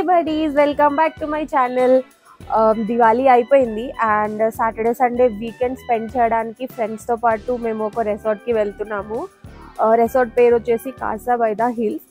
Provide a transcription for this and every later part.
buddies, welcome back to my channel. Diwali అయిపోయింది and Saturday Sunday weekend spend చేయడానికి ఫ్రెండ్స్తో పాటు మేము ఒక రెసార్ట్కి వెళ్తున్నాము. రెసార్ట్ పేరు వచ్చేసి కాసా బై ద హిల్స్.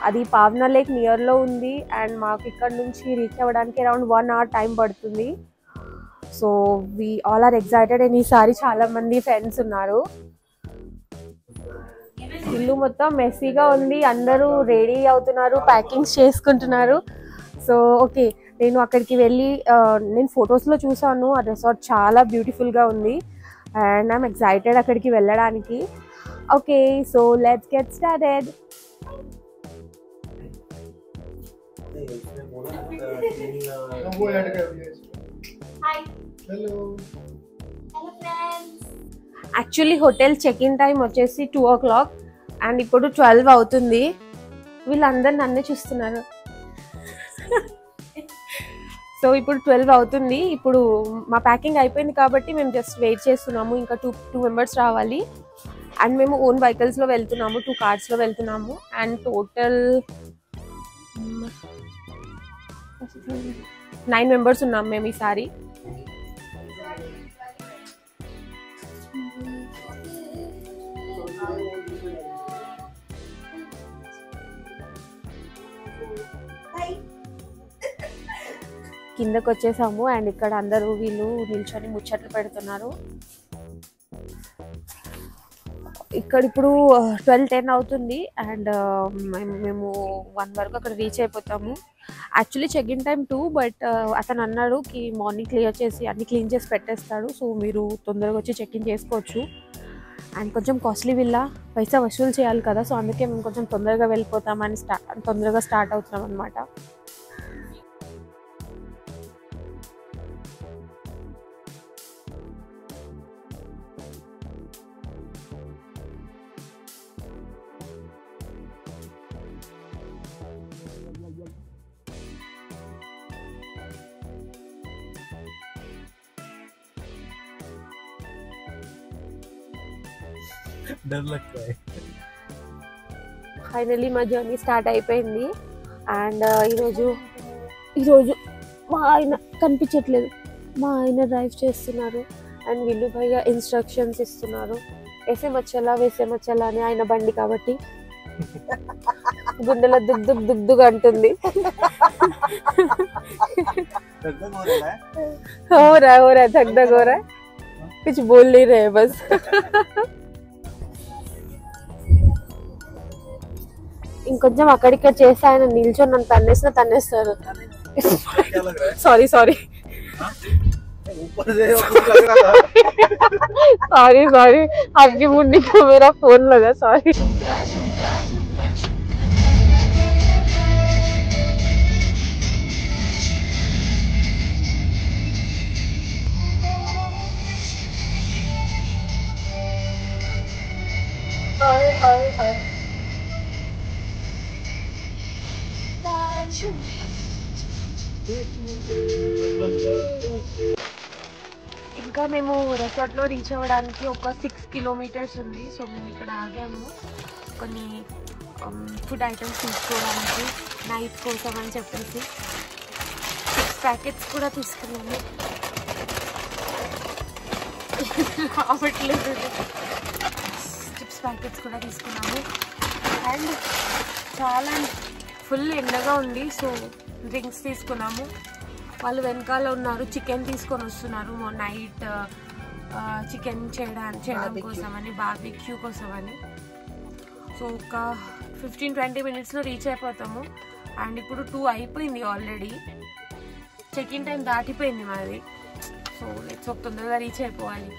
అది పావనా లేక్ నియర్లో ఉంది అండ్ మాకు ఇక్కడ నుంచి రీచ్ అవ్వడానికి అరౌండ్ 1 hour టైం పడుతుంది. So we all are excited and ఈసారి చాలామంది ఫ్రెండ్స్ ఉన్నారు. ఇల్లు మొత్తం మెస్సీగా ఉంది, అందరూ రెడీ అవుతున్నారు, ప్యాకింగ్స్ చేసుకుంటున్నారు. సో ఓకే, నేను అక్కడికి వెళ్ళి నేను ఫొటోస్లో చూసాను, ఆ రిసార్ట్ చాలా బ్యూటిఫుల్గా ఉంది అండ్ ఐఎమ్ ఎక్సైటెడ్ అక్కడికి వెళ్ళడానికి. Okay, so let's get started. Actually hotel check in time వచ్చేసి 2 o'clock అండ్ ఇప్పుడు 12 అవుతుంది. వీళ్ళందరూ నన్నే చూస్తున్నారు. సో ఇప్పుడు 12 అవుతుంది. ఇప్పుడు మా ప్యాకింగ్ అయిపోయింది కాబట్టి మేము జస్ట్ వెయిట్ చేస్తున్నాము. ఇంకా టూ మెంబర్స్ రావాలి అండ్ మేము ఓన్ వెహికల్స్లో వెళ్తున్నాము, 2 కార్స్లో వెళ్తున్నాము అండ్ టోటల్ 9 మెంబర్స్ ఉన్నాము మేము ఈసారి. కిందకు వచ్చేసాము అండ్ ఇక్కడ అందరూ వీళ్ళు నిల్చొని ముచ్చట్లు పెడుతున్నారు. ఇక్కడ ఇప్పుడు 12:10 అవుతుంది అండ్ మేము 1 వరకు అక్కడ రీచ్ అయిపోతాము. Actually check in time 2, but అతను అన్నాడు కి మార్నింగ్ క్లియర్ చేసి అన్ని క్లీన్ చేసి పెట్టేస్తాడు, సో మీరు తొందరగా వచ్చి చెక్ ఇన్ చేసుకోవచ్చు. అండ్ కొంచెం కాస్ట్లీ విల్లా, పైసా వసూలు చేయాలి కదా, సో అందుకే మేము కొంచెం తొందరగా వెళ్ళిపోతామని తొందరగా స్టార్ట్ అవుతున్నాం అనమాట. ఫైనలీ మా జర్నీ స్టార్ట్ అయిపోయింది అండ్ ఈరోజు మా ఆయన కనిపించట్లేదు, మా ఆయన డ్రైవ్ చేస్తున్నారు అండ్ వీళ్ళు పైగా ఇన్స్ట్రక్షన్స్ ఇస్తున్నారు. వేసే మచ్చలా అని ఆయన బండి కాబట్టి గుండెలో దుగ్దుగా అంటుంది. हो रहा है धक हो रहा है, कुछ बोल नहीं रहे बस. ఇంకొంచెం అక్కడిక్కడ చేసి ఆయన నిల్చొని నన్ను తన్నేస్తారు. సారీ సారీ आपकी मुंडी को मेरा फोन लगा, सॉरी. ఇంకా మేము రెసార్ట్లో రీచ్ అవ్వడానికి ఒక 6 kilometers ఉంది. సో మేము ఇక్కడ ఆగాము కొన్ని ఫుడ్ ఐటమ్స్ తీసుకోవడానికి నైట్ కోసం అని చెప్పేసి 6 ప్యాకెట్స్ కూడా తీసుకున్నాము. రావట్లేదు, చిప్స్ ప్యాకెట్స్ కూడా తీసుకున్నాము అండ్ చాలా ఫుల్ ఎండగా ఉంది, సో డ్రింక్స్ తీసుకున్నాము. వాళ్ళు వెనకాల ఉన్నారు, చికెన్ తీసుకొని వస్తున్నారు నైట్ చికెన్ చేయడం కోసమని, బార్బిక్యూ కోసమని. సో ఒక 15-20 minutesలో రీచ్ అయిపోతాము అండ్ ఇప్పుడు 2 అయిపోయింది ఆల్రెడీ, చెక్ ఇన్ టైం దాటిపోయింది మాది. సో లెట్స్ తొందరగా రీచ్ అయిపోవాలి.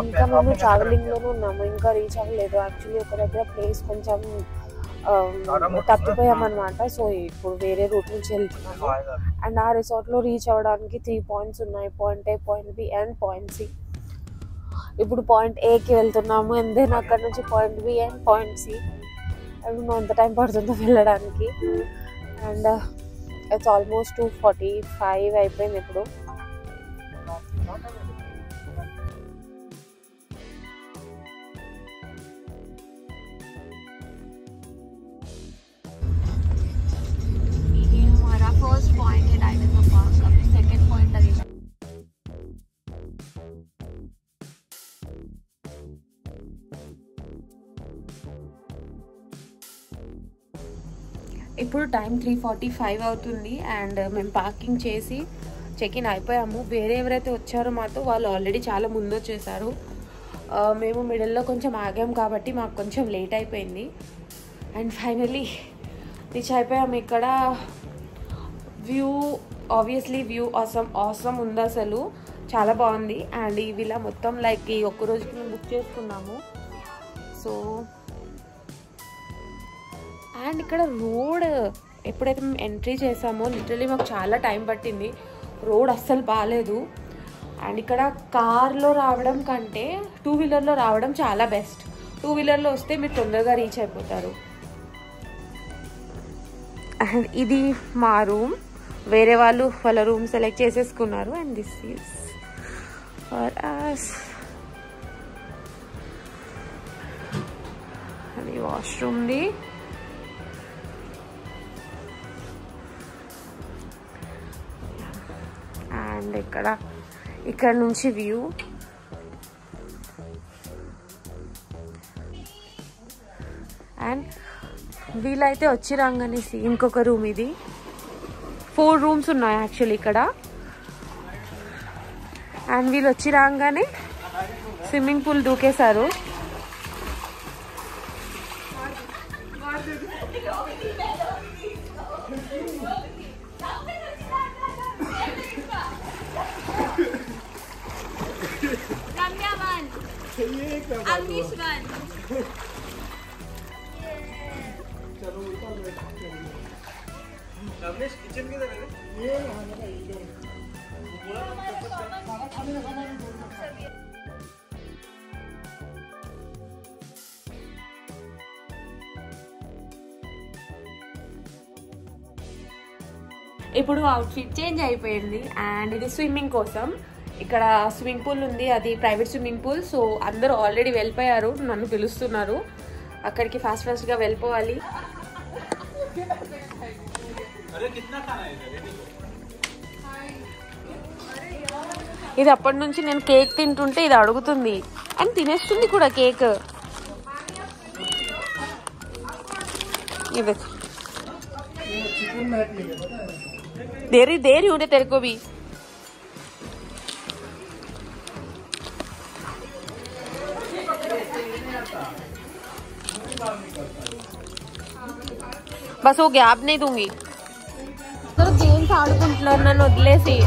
ఇంకా మేము ట్రావెలింగ్లోనే ఉన్నాము, ఇంకా రీచ్ అవ్వలేదు. యాక్చువల్లీ ఒక దగ్గర ప్లేస్ కొంచెం తప్పిపోయామన్నమాట, సో ఇప్పుడు వేరే రూట్ నుంచి వెళ్తున్నాము అండ్ ఆ రిసార్ట్లో రీచ్ అవ్వడానికి 3 points ఉన్నాయి, point A, point B and point C. ఇప్పుడు పాయింట్ ఏకి వెళ్తున్నాము అండ్ దెన్ అక్కడ నుంచి point B and point C. And ఎంత టైం పడుతుందో వెళ్ళడానికి అండ్ ఇట్స్ ఆల్మోస్ట్ 2:45 అయిపోయింది ఇప్పుడు. फर्स्ट पॉइंट है डायनासोर पार्क, अभी सेकंड पॉइंट लगेगा। ఇప్పుడు టైం 3:45 అవుతుంది అండ్ మేము పార్కింగ్ చేసి చెక్ ఇన్ అయిపోయాము. వేరే ఎవరైతే వచ్చారో మాతో వాళ్ళు ఆల్రెడీ చాలా ముందు వచ్చేసారు. మేము మిడిల్లో కొంచెం ఆగాం కాబట్టి మాకు కొంచెం లేట్ అయిపోయింది. అండ్ ఫైనలీ రీచ్ అయిపోయాము. ఇక్కడ వ్యూ ఆబ్వియస్లీ వ్యూ ఆసమ్ ఉంది, అసలు చాలా బాగుంది. అండ్ ఈ విలా మొత్తం లైక్ ఈ ఒక్క రోజుకి మేము బుక్ చేసుకున్నాము. సో అండ్ ఇక్కడ రోడ్ ఎప్పుడైతే మేము ఎంట్రీ చేసామో లిటరలీ మాకు చాలా టైం పట్టింది. రోడ్ అస్సలు బాగాలేదు. అండ్ ఇక్కడ కార్లో రావడం కంటే 2 వీలర్లో రావడం చాలా బెస్ట్. 2 వీలర్లో వస్తే మీరు తొందరగా రీచ్ అయిపోతారు. అండ్ ఇది మా రూమ్. వేరే వాళ్ళు వాళ్ళ రూమ్ సెలెక్ట్ చేసేసుకున్నారు. And this is for us. అది వాష్రూమ్ది. అండ్ ఇక్కడ నుంచి వ్యూ. అండ్ వీలైతే వచ్చి రాగానేసి ఇంకొక రూమ్, ఇది 4 రూమ్స్ ఉన్నాయి యాక్చువల్లీ ఇక్కడ. అండ్ వీళ్ళు వచ్చి రాగానే స్విమ్మింగ్ పూల్ దూకేశారు. किचन किधर है? ये ఇప్పుడు అవుట్ఫిట్ చేంజ్ అయిపోయింది. అండ్ ఇది స్విమ్మింగ్ కోసం. ఇక్కడ స్విమ్మింగ్ పూల్ ఉంది, అది ప్రైవేట్ స్విమ్మింగ్ పూల్. సో అందరూ ఆల్రెడీ వెళ్ళిపోయారు, నన్ను పిలుస్తున్నారు. అక్కడికి ఫాస్ట్గా వెళ్ళిపోవాలి. ఇది అప్పటి నుంచి నేను కేక్ తింటుంటే ఇది అడుగుతుంది అండ్ తినేస్తుంది కూడా కేక్. ఇది देरी होने तेरे को भी. बस हो गया, अब नहीं दूंगी. तो गेम्स ఆడుకుంటున్నారు నన్ను వదిలేసి.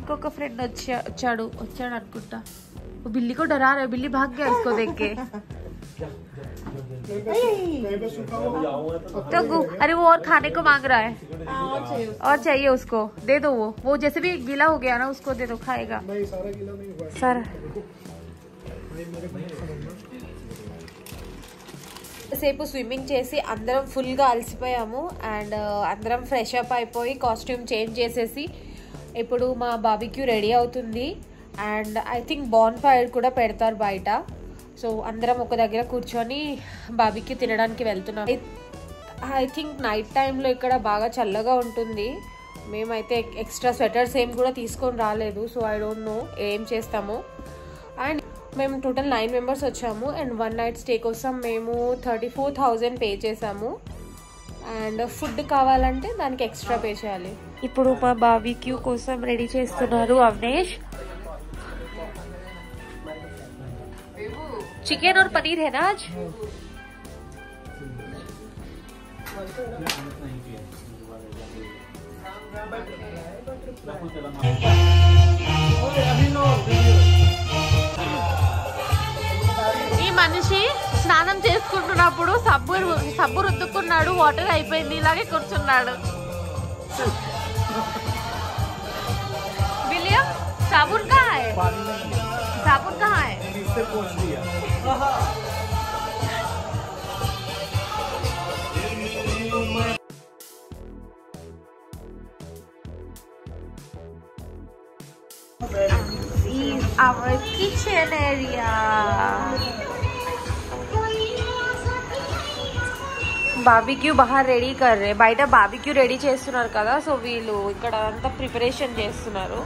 इंको फ्रेंड వచ్చాడు అనుకుంటా. बिल्ली को डरा रहा है, बिल्ली भाग गया इसको देख के. तो अरे वो और खाने को मांग रहा है और चाहिए उसको, दे दो. वो जैसे भी गीला हो गया ना उसको दे दो, खाएगा. सारा गीला नहीं हुआ सारा. సేపు స్విమ్మింగ్ చేసి అందరం ఫుల్గా అలసిపోయాము. అండ్ అందరం ఫ్రెష్ అప్ అయిపోయి కాస్ట్యూమ్ చేంజ్ చేసేసి ఇప్పుడు మా బార్బిక్యూ రెడీ అవుతుంది. And I think bonfire కూడా పెడతారు బయట. సో అందరం ఒక దగ్గర కూర్చొని బార్బిక్యూ తినడానికి వెళ్తున్నాం. ఐ థింక్ నైట్ టైంలో ఇక్కడ బాగా చల్లగా ఉంటుంది. మేమైతే ఎక్స్ట్రా స్వెటర్స్ ఏం కూడా తీసుకొని రాలేదు. సో ఐ డోంట్ నో ఏం చేస్తాము. అండ్ మేము టోటల్ 9 మెంబర్స్ వచ్చాము. అండ్ 1 నైట్ స్టే కోసం మేము 34,000 పే చేసాము. అండ్ ఫుడ్ కావాలంటే దానికి ఎక్స్ట్రా పే చేయాలి. ఇప్పుడు మా బార్బిక్యూ కోసం రెడీ చేస్తున్నారు అవినేష్. చికెన్ और पनीर है ना आज? ఈ మనిషి స్నానం చేసుకుంటున్నప్పుడు సబ్బు రుద్దుకున్నాడు, వాటర్ అయిపోయింది, ఇలాగే కూర్చున్నాడు. విలియం साबुन कहाँ है? साबुन कहाँ है? This is our kitchen area. Barbecue బాహర్ రెడీ కర్రే. బయట బార్బిక్యూ రెడీ చేస్తున్నారు కదా, సో వీళ్ళు ఇక్కడ అంతా ప్రిపరేషన్ చేస్తున్నారు.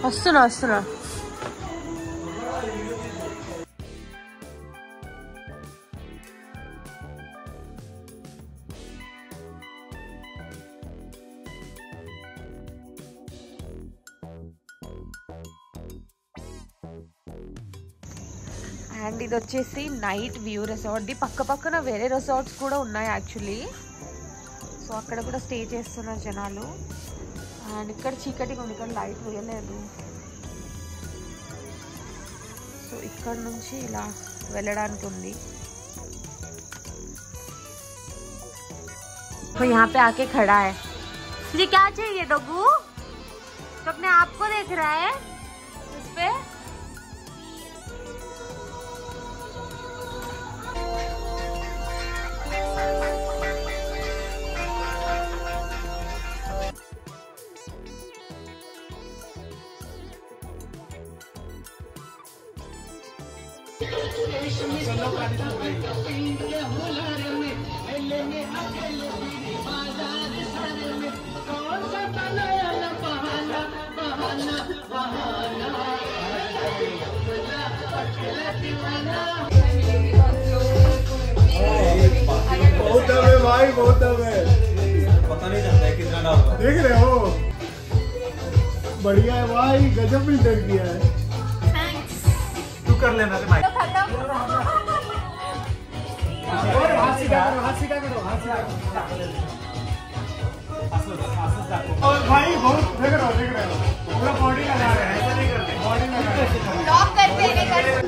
వస్తున్నా. అండ్ ఇది వచ్చేసి నైట్ వ్యూ రిసార్ట్ది. పక్కన వేరే రిసార్ట్స్ కూడా ఉన్నాయి యాక్చువల్లీ. సో అక్కడ కూడా స్టే చేస్తున్నారు జనాలు. అండ్ ఇక్కడ చీకటిగా ఉంది, ఇక్కడ లైట్ వేయలేదు. సో ఇక్కడ నుంచి ఇలా వెళ్ళడానికి ఉంది. तो यहाँ पे आके खड़ा है. तुझे क्या चाहिए डोगू? तो अपने आप को देख रहा है इस पे. बहुत है पता नहीं चलता है कितना डाल रहा। देख रहे हो, बढ़िया है भाई, गजब फिल्टर किया है। तू कर लेना रे भाई। हाथ सीधा करो। और भाई बहुत देख रहे हो पूरा बॉडी लगा रहे हैं, ऐसा नहीं करते, बॉडी लगा रहे हैं, लॉक करते हैं।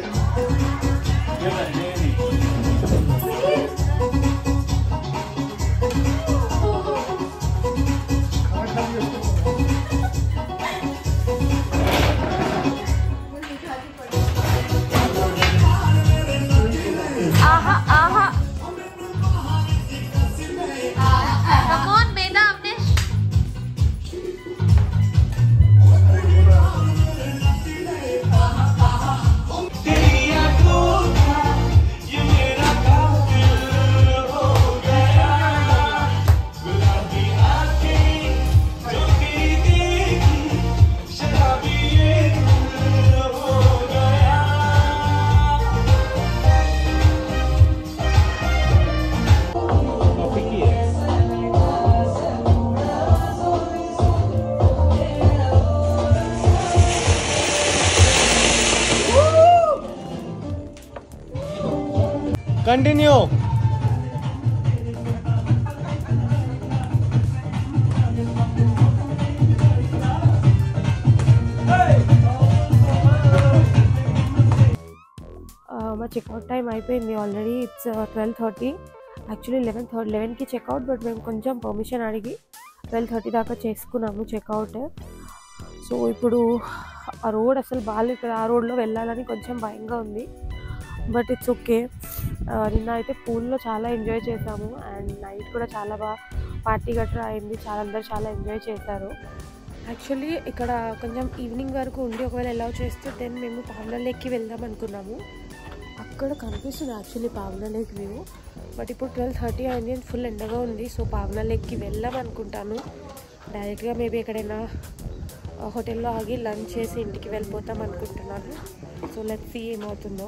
कंटिन्यू। చెక్అవుట్ టైం అయిపోయింది ఆల్రెడీ. ఇట్స్ 12:30. యాక్చువల్లీ 11కి చెక్అవుట్, బట్ మేము కొంచెం పర్మిషన్ అడిగి 12:30 దాకా చేసుకున్నాము చెక్అవుట్. సో ఇప్పుడు ఆ రోడ్ అసలు బాగాలేదు కదా, ఆ రోడ్లో వెళ్ళాలని కొంచెం భయంగా ఉంది, బట్ ఇట్స్ ఓకే. నిన్న అయితే పూల్లో చాలా ఎంజాయ్ చేసాము అండ్ నైట్ కూడా చాలా బాగా పార్టీ గట్రా అయింది. అందరూ చాలా ఎంజాయ్ చేశారు. యాక్చువల్లీ ఇక్కడ కొంచెం ఈవినింగ్ వరకు ఉండి ఒకవేళ అలౌ చేస్తే దెన్ మేము పావనా లేక్కి వెళ్దాం అనుకున్నాము. అక్కడ కనిపిస్తుంది actually Pavana lake view, but ఇప్పుడు 12:30 అయింది, ఫుల్ ఎండగా ఉంది. సో పావనా లేక్కి వెళ్దాం అనుకుంటాను. డైరెక్ట్గా మేబీ ఎక్కడైనా హోటల్లో ఆగి లంచ్ చేసి ఇంటికి వెళ్ళిపోతాం అనుకుంటున్నాను. సో లెట్స్ సీ ఏమవుతుందో.